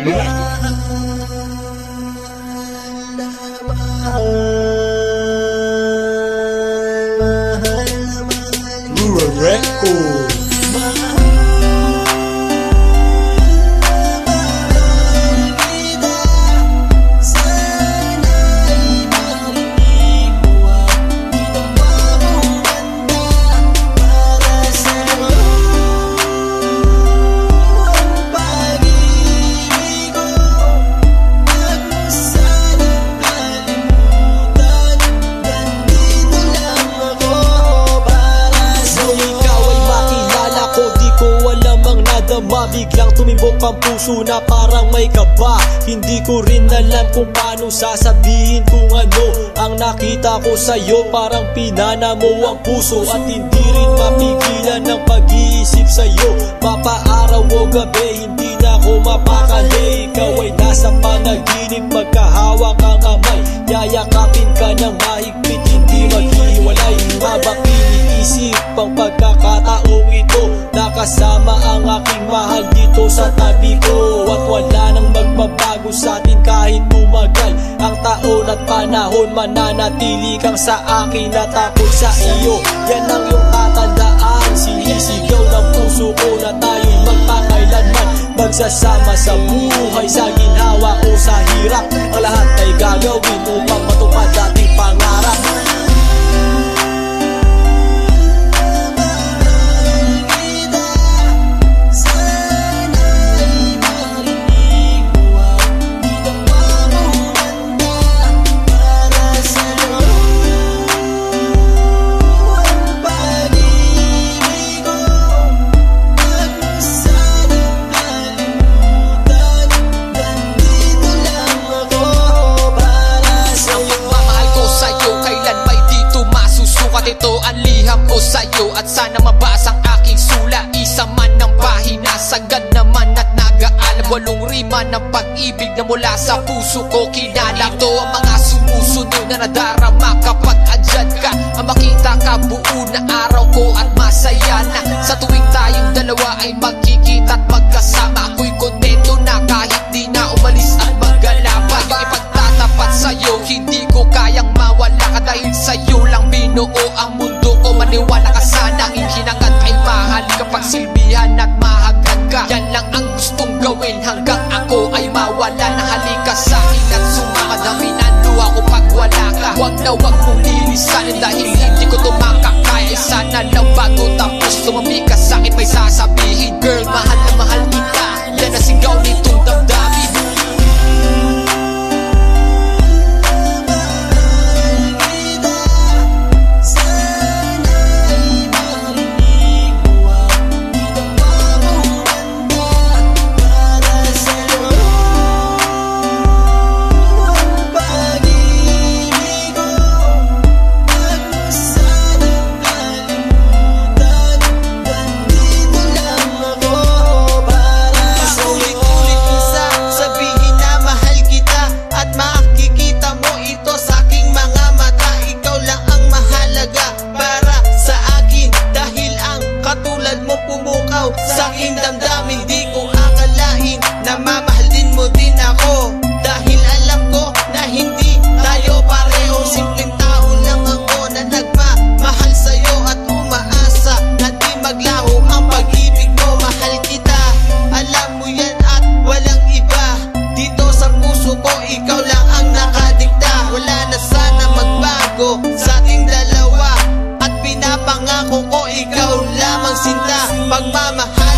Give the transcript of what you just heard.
Rural Record. Biglang tumibok ang puso na parang may kaba. Hindi ko rin alam kung paano sasabihin kung ano ang nakita ko sa'yo. Parang pinana mo ang puso at hindi rin mapigilan ng pag-iisip sa'yo. Mapaaraw o gabi, hindi na ako mapakali. Ikaw ay nasa panaginip, magkahawak ang kamay. Yayakapin ka ng mahigpit, hindi maghiwalay. Habang iniisip ang pagkakataong ito, nakasama ang aking mahal dito sa tabi ko. At wala nang magbabago sa atin kahit tumagal ang taon at panahon. Mananatili kang sa akin at ako sa iyo. Yan ang iyong tatandaan. Sinisigaw ng puso ko na tayo'y magpakailanman. Magsasama sa buhay, sa ginhawa o sa hirap. Ang lahat ay gagawin upang matupad ating pangarap. Ito ang liham ko sa'yo at sana mabasa ang aking sula. Isa man ng pahina, sagad naman at nag-aalam. 8 rima ng pag-ibig na mula sa puso ko kinala. Ito ang mga sumusunod na nadarama kapag andyan ka. Ang makita ka buo na araw ko at masaya na. Sa tuwing tayong dalawa ay magkikita at magkasama, ako'y kontento na kahit di na umalis at maggalapa. Yung ipagtatapat sa'yo, hindi ko kayang mawala ka. Dahil sa'yo lang binuo ang mundo ko. Maniwala ka sana, ang hinangad ay mahal kapag silbihan at mahagad ka. Yan lang ang gustong gawin hanggang ako ay mawala na. Halika sa'kin at sumama, dami ng luha ko pag wala ka. Huwag na huwag mong lilisanin dahil hindi ko tumakakaya. Ay sana lang bago tapos tumami ka sa'kin may sasabihin. Girl, mahal na mahal kita, yan ang sigaw nitong damdamin. Sa aking damdamin, di ko akalain na mamahalin mo din ako. Dahil alam ko na hindi tayo pareho. Simpleng tao lang ako na nagmamahal sa'yo at umaasa na di maglaho ang pag-ibig mo. Mahal kita, alam mo yan at walang iba. Dito sa puso ko, ikaw lang ang nakadikta. Wala na sana magbago sa ating dalawa at pinapangako ko ikaw lamang sinta. Pagmamahal